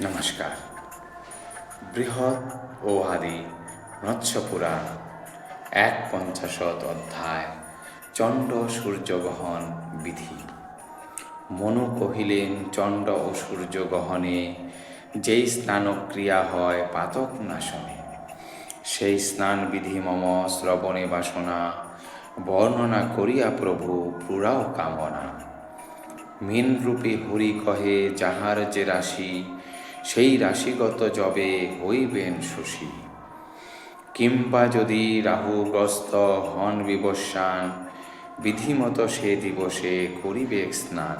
নমস্কার। বৃহৎ ও আদি মৎস্য পুরাণ ৫১ অধ্যায় চণ্ড সূর্যগ্রহণ বিধি। মনু কহিলেন, চণ্ড ও সূর্যগ্রহণে যেই স্নানক্রিয়া হয় পাতক নাশনে, সেই স্নান বিধি মম শ্রবণে বাসনা, বর্ণনা করিয়া প্রভু পুরাও কামনা। মীনরূপী হরি কহে যাহার যে রাশি, সেই রাশিগত যবে হইবেন শশী। কিংবা যদি রাহুগ্রস্ত হন বিবস্বান, বিধিমত সে দিবসে করিবে স্নান।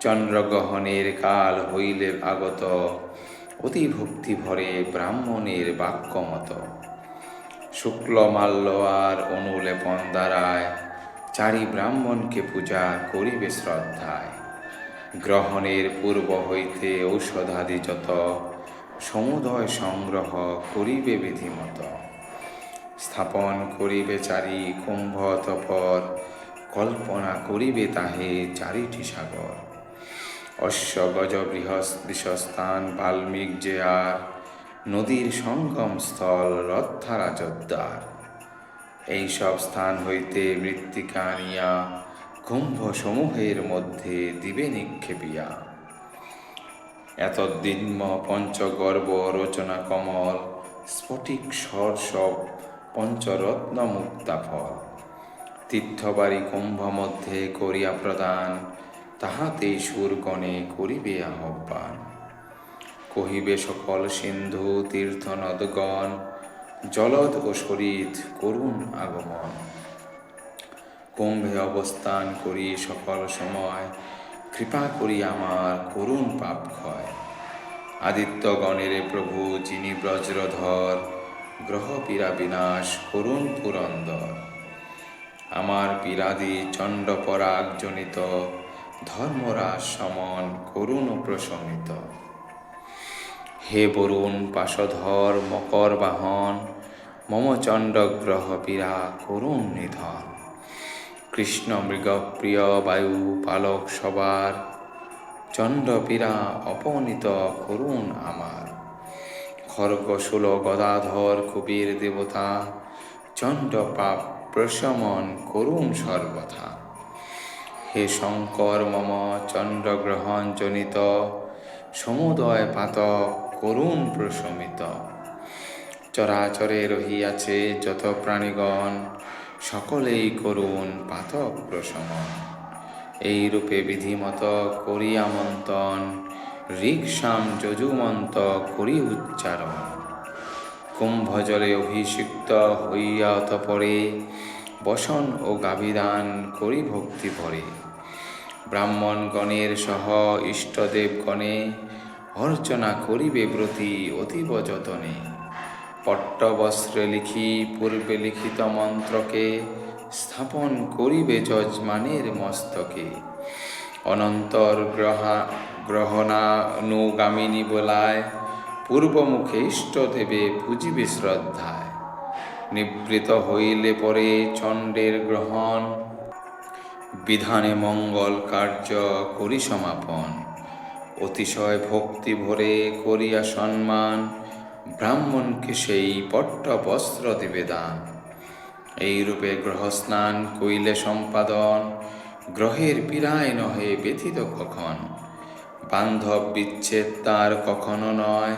চন্দ্রগ্রহণের কাল হইলে আগত, অতি ভক্তি ভরে ব্রাহ্মণের বাক্যমত। শুক্ল মাল্য আর অনুলেপন দ্বারায়, চারি ব্রাহ্মণকে পূজা করিবে শ্রদ্ধায়। গ্রহণের পূর্ব হইতে ঔষধাদি যত, সমুদয় সংগ্রহ করিবে বিধিমত। স্থাপন করিবে চারি কুম্ভ তপর, কল্পনা করিবে তাহে চারিটি সাগর। অশ্ব গজ বৃষস্থান বাল্মীক যে আর, নদীর সঙ্গম স্থল রথধারা জোদ্দার। এইসব স্থান হইতে মৃত্তিকা আনিয়া, কুম্ভ সমূহের মধ্যে দিবে নিক্ষেপিয়া। এতদ্দিন্ম পঞ্চগর্ভ রচনা কমল, স্ফটিক সর্ষব পঞ্চরত্ন মুক্তা ফল। তীর্থবাড়ি কুম্ভ মধ্যে করিয়া প্রদান, তাহাতেই সুরগণে করিবে আহ্বান। কহিবে সকল সিন্ধু তীর্থ নদগণ, জলদ ও সরিত করুণ আগমন। কুম্ভে অবস্থান করি সকল সময়, কৃপা করি আমার করুণ পাপ ক্ষয়। আদিত্যগণের প্রভু যিনি বজ্রধর, গ্রহ পীড়া বিনাশ করুণ পুরন্দর। আমার পীড়াদি চণ্ড পরাগ জনিত, ধর্মরাজ সমন করুণ প্রশমিত। হে বরুণ পাশধর মকর বাহন, মম চণ্ডগ্রহ পীড়া করুণ নিধন। কৃষ্ণ মৃগপ্রিয় বায়ু পালক সবার, চণ্ড পীড়া অপনীত করুণ আমার। খর্গশূল গদাধর কুবীর দেবতা, চণ্ড পাপ প্রশমন করুণ সর্বথা। হে শঙ্কর মম চণ্ডগ্রহণ জনিত, সমুদয় পাতক করুণ প্রশমিত। চরাচরে রহিয়াছে যত প্রাণীগণ, সকলেই করুণ পাতক প্রশমন। এই রূপে বিধিমত করি আমন্ত্রণ, ঋক্সাম যজুমন্ত করি উচ্চারণ। কুম্ভ জলে অভিষিক্ত হইয়া অতঃপরে, বসন ও গাভিদান করি ভক্তি ভরে। ব্রাহ্মণগণের সহ ইষ্টদেবগণে, অর্চনা করিবে ব্রতী অতীব যতনে। পট্টবস্ত্রে লিখি পূর্বে লিখিত মন্ত্রকে, স্থাপন করিবে যজমানের মস্তকে। অনন্তর গ্রহণানুগামিনী বলায়, পূর্বমুখে ইষ্টদেবে পূজিবে শ্রদ্ধায়। নিবৃত হইলে পরে চণ্ডের গ্রহণ, বিধানে মঙ্গল কার্য করি সমাপন। অতিশয় ভক্তি ভরে করিয়া সম্মান, ব্রাহ্মণকে সেই পট্টবস্ত্র দিবে দান। এইরূপে গ্রহস্নান কইলে সম্পাদন, গ্রহের পীড়ায় নহে ব্যথিত কখন। বান্ধব বিচ্ছেদ তার কখনো নয়,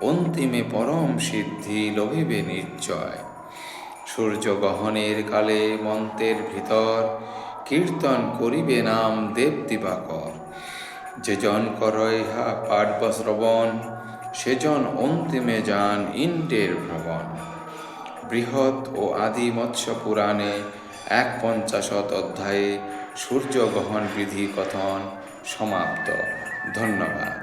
অন্তিমে পরম সিদ্ধি লভিবে নিশ্চয়। সূর্যগ্রহণের কালে মন্ত্রের ভিতর, কীর্তন করিবে নাম দেব দিবাকর। যেজন করে ইহা পাঠব শ্রবণ, সেজন অন্তিমে যান ইন্দ্রের ভ্রমণ। বৃহৎ ও আদি মৎস্য পুরাণে ৫১ অধ্যায়ে সূর্যগ্রহণ বিধি কথন সমাপ্ত। ধন্যবাদ।